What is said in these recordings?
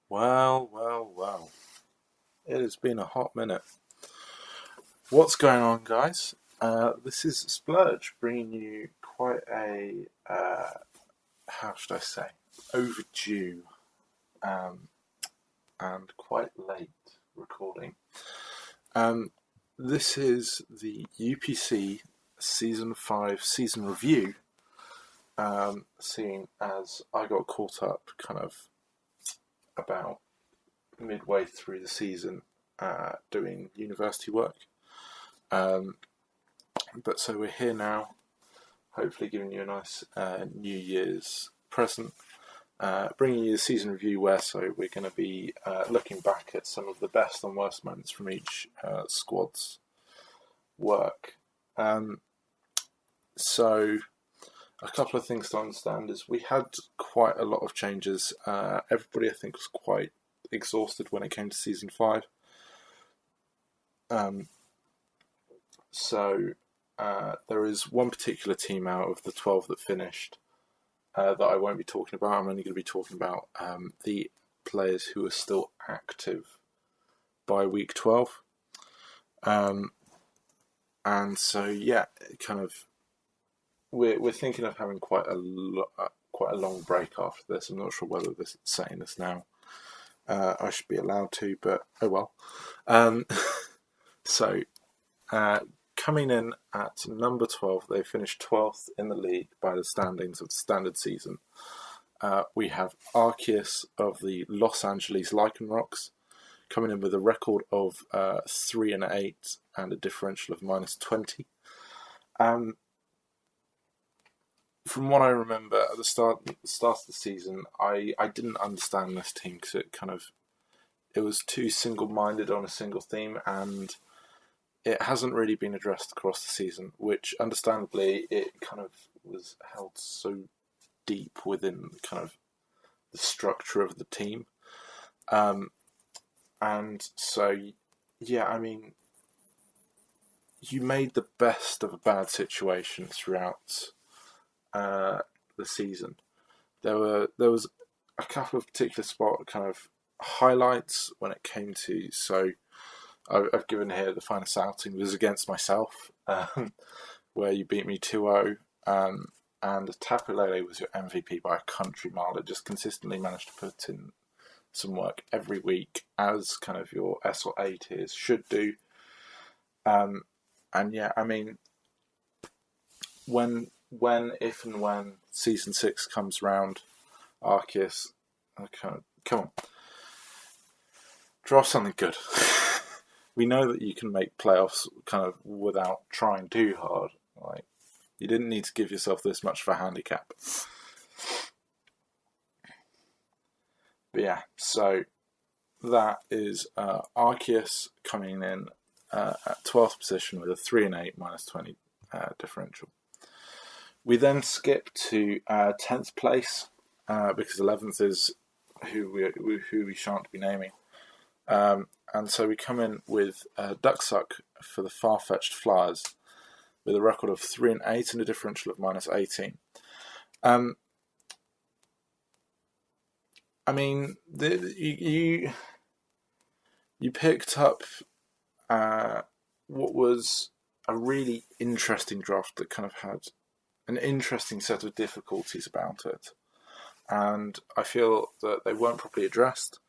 Well. It has been a hot minute. What's going on, guys? This is Splurge bringing you quite a, how should I say, overdue and quite late recording. This is the UPC Season 5 season review, seeing as I got caught up kind of about midway through the season doing university work. But so we're here now, hopefully giving you a nice New Year's present, bringing you the season review where we're going to be looking back at some of the best and worst moments from each squad's work. So a couple of things to understand is we had quite a lot of changes. Everybody I think was quite exhausted when it came to season 5. So there is one particular team out of the 12 that finished that I won't be talking about. I'm only going to be talking about the players who are still active by week 12. And so kind of we're thinking of having quite a long break after this. I'm not sure whether this saying this now. I should be allowed to, but oh well. So, coming in at number 12, they finished 12th in the league by the standings of the standard season. We have Arceus of the Los Angeles Lycanrocs coming in with a record of 3-8 and a differential of -20. From what I remember at the start of the season, I didn't understand this team because it was too single-minded on a single theme, and it hasn't really been addressed across the season, which understandably it kind of was held so deep within kind of the structure of the team. And so, I mean, you made the best of a bad situation throughout the season. There was a couple of particular spot kind of highlights when it came to, so I've given here the finest outing was against myself, where you beat me 2-0, and Tapu Lele was your MVP by a country mile. It just consistently managed to put in some work every week, as kind of your S or A tiers should do. And I mean, if and when season 6 comes round, Arceus, come on, draw something good. We know that you can make playoffs kind of without trying too hard. Like, you didn't need to give yourself this much of a handicap. But so that is Arceus coming in at 12th position with a 3-8 -20 differential. We then skip to 10th place because 11th is who we shan't be naming. And so we come in with Ducksuck for the Far-Fetched Flyers with a record of 3-8 and a differential of -18. I mean, you picked up what was a really interesting draft that kind of had an interesting set of difficulties about it. And I feel that they weren't properly addressed,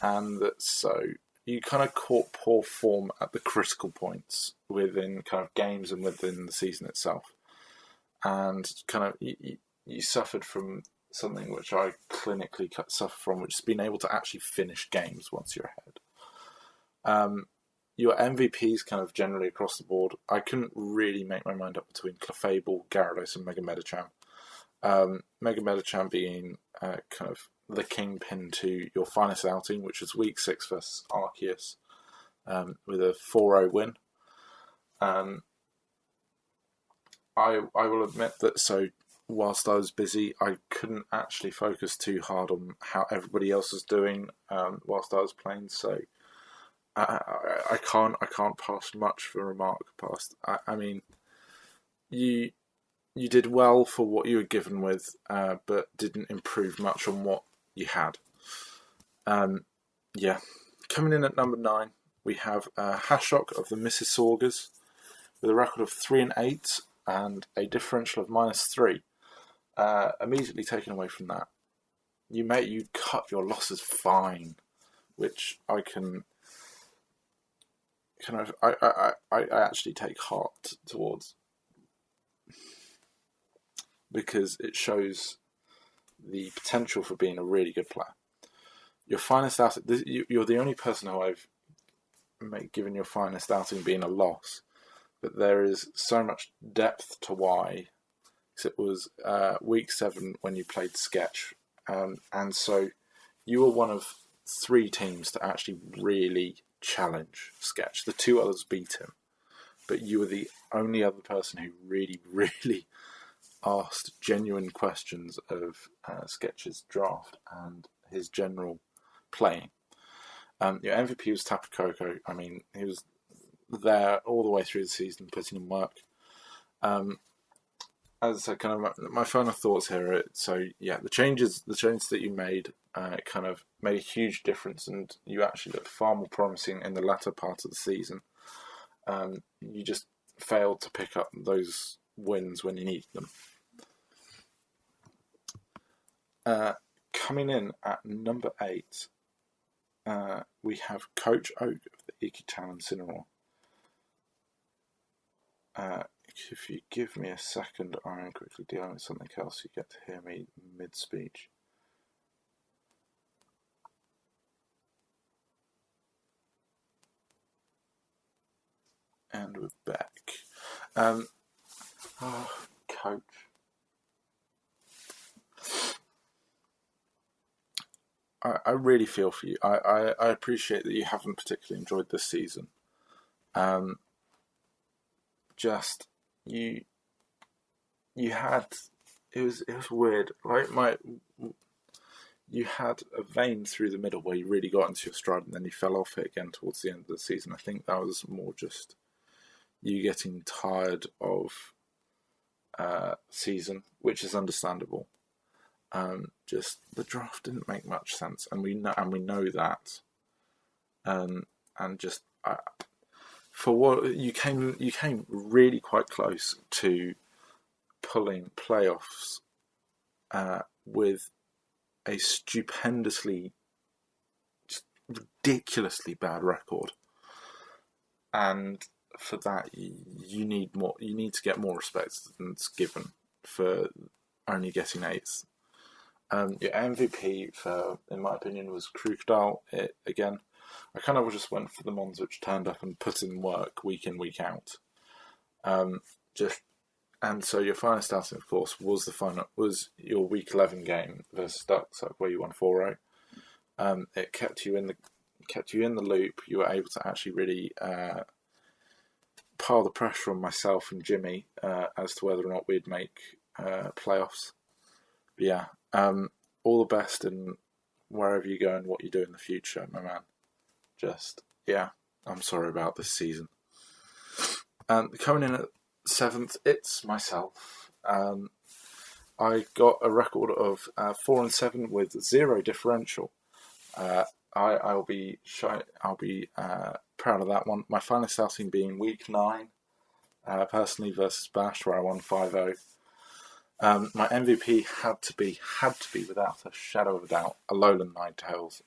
and that so you kind of caught poor form at the critical points within kind of games and within the season itself. And kind of you suffered from something which I clinically suffer from, which is being able to actually finish games once you're ahead. Your MVPs kind of generally across the board, I couldn't really make my mind up between Clefable, Gyarados and Mega Medicham. Mega Medicham being kind of the kingpin to your finest outing, which was week 6 versus Arceus, with a 4-0 win. I will admit that whilst I was busy, I couldn't actually focus too hard on how everybody else was doing whilst I was playing. So I can't pass much for a remark past. I mean, you did well for what you were given with, but didn't improve much on what you had. Yeah, coming in at number 9, we have Hashok of the Mississaugas with a record of 3-8 and a differential of -3. Immediately taken away from that, you cut your losses fine, which I can kind of I actually take heart towards, because it shows the potential for being a really good player. Your finest outing, you're the only person who I've given your finest outing being a loss, but there is so much depth to why. Because it was week 7 when you played Sketch, and so you were one of 3 teams to actually really challenge Sketch. The 2 others beat him, but you were the only other person who really, really asked genuine questions of Sketch's draft and his general playing. Your MVP was Tapakoko. I mean, he was there all the way through the season, putting in work. As I said, kind of my final thoughts here. So yeah, the changes that you made kind of made a huge difference, and you actually looked far more promising in the latter part of the season. You just failed to pick up those wins when you needed them. Coming in at number 8, we have Coach Oak of the Ikitan Incineroar. If you give me a second, I'm quickly dealing with something else. You get to hear me mid-speech. And we're back. Coach. I really feel for you. I appreciate that you haven't particularly enjoyed this season. Just you had, it was weird. Like you had a vein through the middle where you really got into your stride, and then you fell off it again towards the end of the season. I think that was more just you getting tired of season, which is understandable. Just the draft didn't make much sense, and we know that. And just for what you came really quite close to pulling playoffs with a stupendously, just ridiculously bad record, and for that you need more. You need to get more respect than it's given for only getting 8th. Your MVP, in my opinion, was Crocodile. Again, I kind of just went for the ones which turned up and put in work week in, week out. And so your finest outing, of course, was your week 11 game versus Ducks, where you won 4-0. It kept you in the loop. You were able to actually really pile the pressure on myself and Jimmy as to whether or not we'd make playoffs. But yeah. All the best in wherever you go and what you do in the future, my man. I'm sorry about this season. Coming in at 7th, it's myself. I got a record of 4-7 with 0 differential. I'll be proud of that one. My finest outing being week 9, personally versus Bash, where I won 5-0. My MVP had to be without a shadow of a doubt a Lowland Ninetales.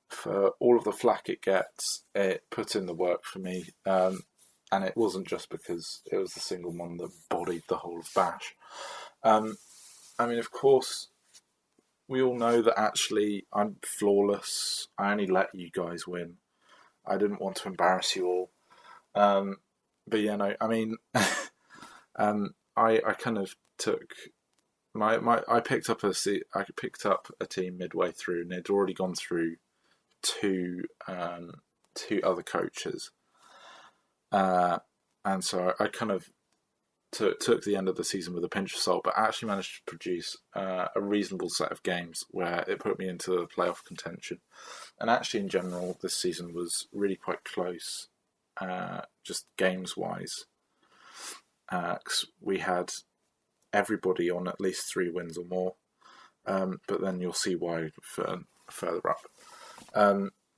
For all of the flack it gets, it put in the work for me, and it wasn't just because it was the single one that bodied the whole of Bash. I mean, of course, we all know that actually I'm flawless. I only let you guys win. I didn't want to embarrass you all. But yeah, no, I mean, I kind of took I picked up a team midway through, and they'd already gone through two other coaches, and so I kind of took the end of the season with a pinch of salt, but actually managed to produce a reasonable set of games where it put me into playoff contention. And actually, in general, this season was really quite close, just games-wise. 'Cause we had everybody on at least 3 wins or more, but then you'll see why for further up.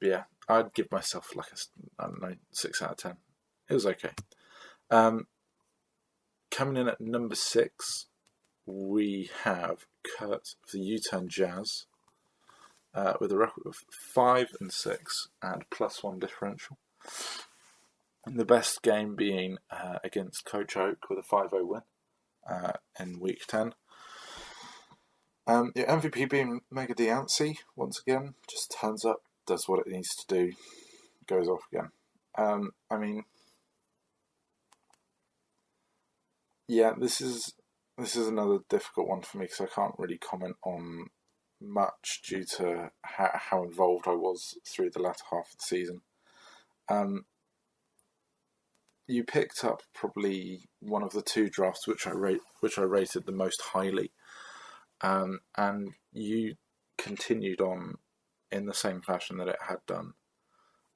Yeah, I'd give myself like I don't know, 6 out of 10. It was okay. Coming in at number 6, we have Kurt of the U-Turn Jazz with a record of 5 and 6 and +1 differential. And the best game being against Coach Oak with a 5-0 win in week 10. Your MVP being Mega Diancie, once again, just turns up, does what it needs to do, goes off again. I mean, yeah, this is another difficult one for me because I can't really comment on much due to how involved I was through the latter half of the season. You picked up probably one of the 2 drafts which I rated the most highly, and you continued on in the same fashion that it had done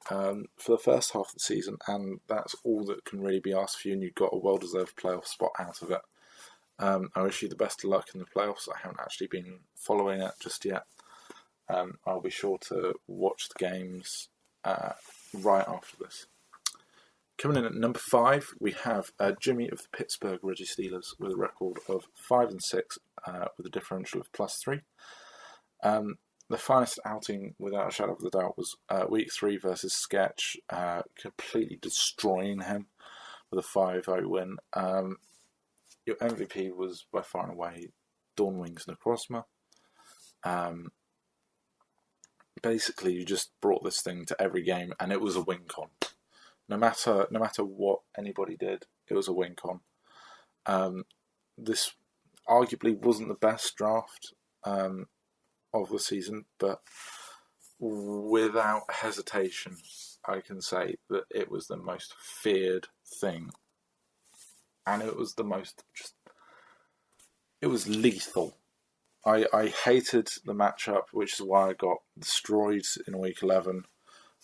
for the first half of the season, and that's all that can really be asked for you, and you got a well-deserved playoff spot out of it. I wish you the best of luck in the playoffs. I haven't actually been following it just yet. I'll be sure to watch the games right after this. Coming in at number 5, we have Jimmy of the Pittsburgh Reggie Steelers with a record of 5 and 6 with a differential of +3. The finest outing, without a shadow of a doubt, was week 3 versus Sketch, completely destroying him with a 5-0 win. Your MVP was by far and away Dawnwings Necrozma. Basically, you just brought this thing to every game, and it was a win con. No matter what anybody did, it was a win con. This arguably wasn't the best draft of the season, but without hesitation, I can say that it was the most feared thing. And it was the most it was lethal. I hated the matchup, which is why I got destroyed in week 11.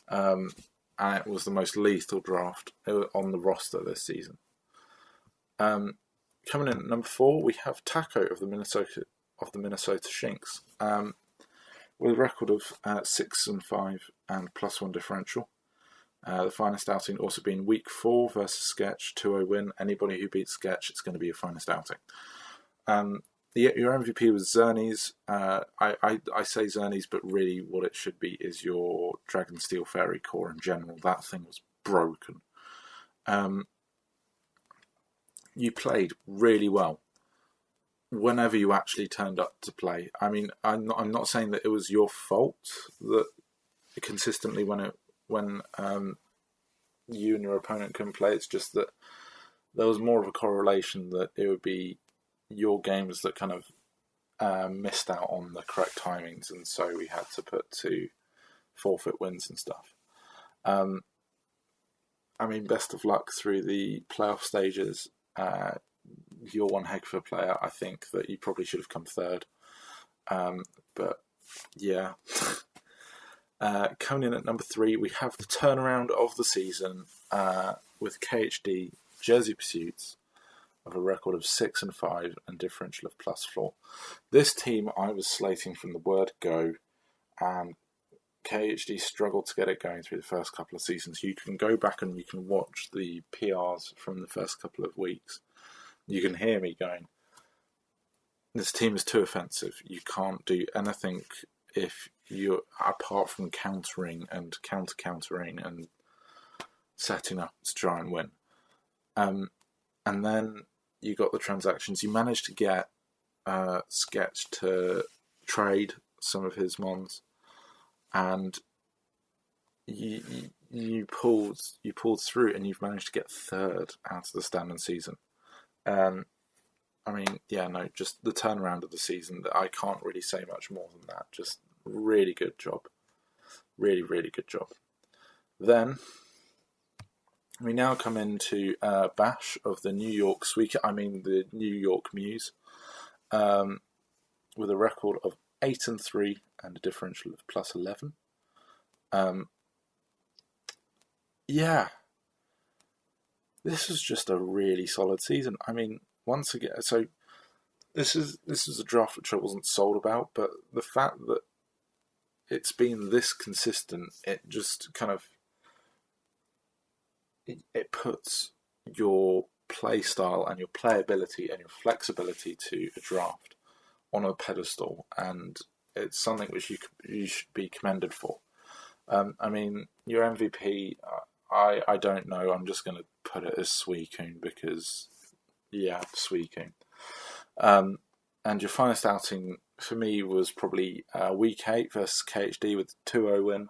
And it was the most lethal draft on the roster this season. Coming in at number 4, we have Taco of the Minnesota Shinks, with a record of 6 and 5 and +1 differential. The finest outing also being week 4 versus Sketch, 2-0 win. Anybody who beats Sketch, it's going to be your finest outing. Your MVP was Zernies. I say Zernies, but really what it should be is your Dragonsteel Fairy core in general. That thing was broken. You played really well whenever you actually turned up to play. I mean, I'm not saying that it was your fault that consistently when you and your opponent couldn't play. It's just that there was more of a correlation that it would be your games that kind of missed out on the correct timings, and so we had to put 2 forfeit wins and stuff. I mean, best of luck through the playoff stages. You're one heck of a player. I think that you probably should have come 3rd. But yeah. Coming in at number 3, we have the turnaround of the season with KHD Jersey Pursuits of a record of 6 and 5 and differential of +4. This team I was slating from the word go, and KHD struggled to get it going through the first couple of seasons. You can go back and you can watch the PRs from the first couple of weeks. You can hear me going, this team is too offensive. You can't do anything if you're apart from countering and countering and setting up to try and win. And then you got the transactions. You managed to get Sketch to trade some of his mons, and you pulled through, and you've managed to get 3rd out of the standing season. I mean, yeah, no, just the turnaround of the season. I can't really say much more than that. Just really good job. Really, really good job. Then we now come into Bash of the New York the New York Muse, with a record of 8 and 3 and a differential of +11. Yeah, this was just a really solid season. I mean, once again, so this is a draft which I wasn't sold about, but the fact that it's been this consistent. It just kind of it puts your play style and your playability and your flexibility to a draft on a pedestal, and it's something which you should be commended for. I mean, your MVP, I don't know. I'm just going to put it as Suicune because, yeah, Suicune. And your finest outing for me was probably Week 8 versus KHD with a 2-0 win.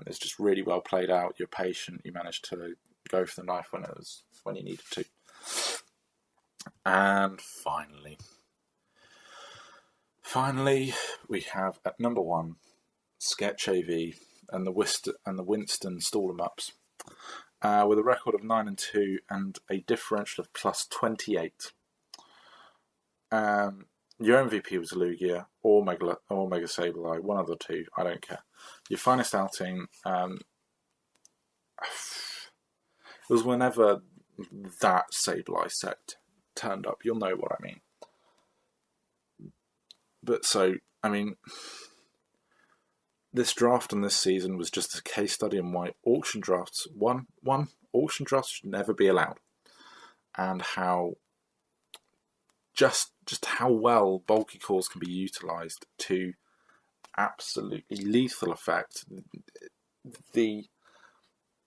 It's just really well played out. You're patient. You managed to go for the knife when you needed to. And finally, we have at number 1, Sketch AV and the Winston Stall 'em Ups, with a record of 9-2 and a differential of +28. Your MVP was Lugia or Mega Sableye, one of the two. I don't care. Your finest outing, it was whenever that Sableye set turned up. You'll know what I mean. But so, I mean, this draft and this season was just a case study on why auction drafts, auction drafts should never be allowed, and how just how well bulky cores can be utilised to absolutely lethal effect. The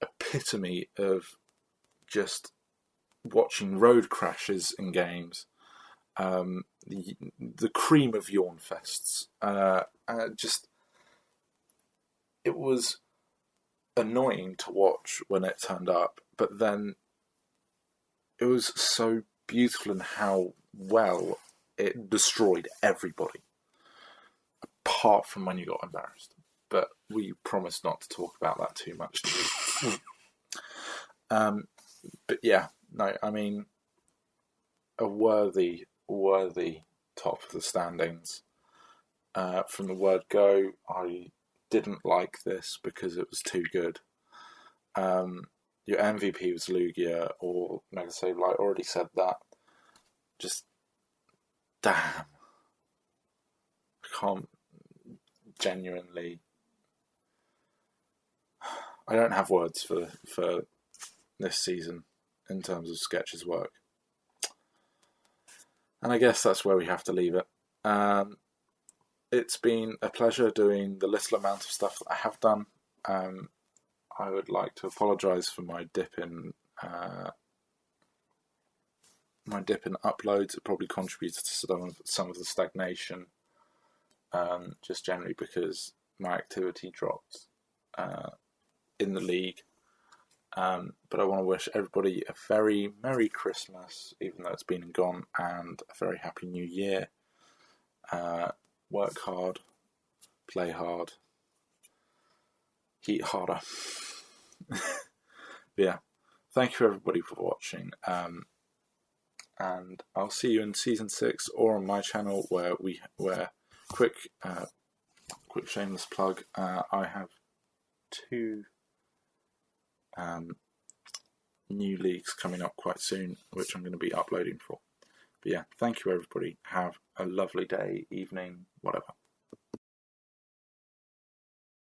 epitome of just watching road crashes in games, the cream of yawn fests. It was annoying to watch when it turned up, but then it was so beautiful in how well it destroyed everybody, apart from when you got embarrassed. But we promised not to talk about that too much. But yeah, no, I mean, a worthy top of the standings. From the word go, I didn't like this because it was too good. Your MVP was Lugia or Mega Sableye. I already said that. Just damn. I can't genuinely. I don't have words for this season in terms of Sketch's work. And I guess that's where we have to leave it. It's been a pleasure doing the little amount of stuff that I have done. I would like to apologise for my dip in uploads. It probably contributed to some of the stagnation, just generally because my activity dropped in the league. But I want to wish everybody a very Merry Christmas, even though it's been and gone, and a very Happy New Year. Work hard, play hard, heat harder. Yeah, thank you everybody for watching, and I'll see you in season 6 or on my channel where quick shameless plug. I have 2 new leagues coming up quite soon, which I'm going to be uploading for. But yeah, thank you everybody. Have a lovely day, evening, whatever.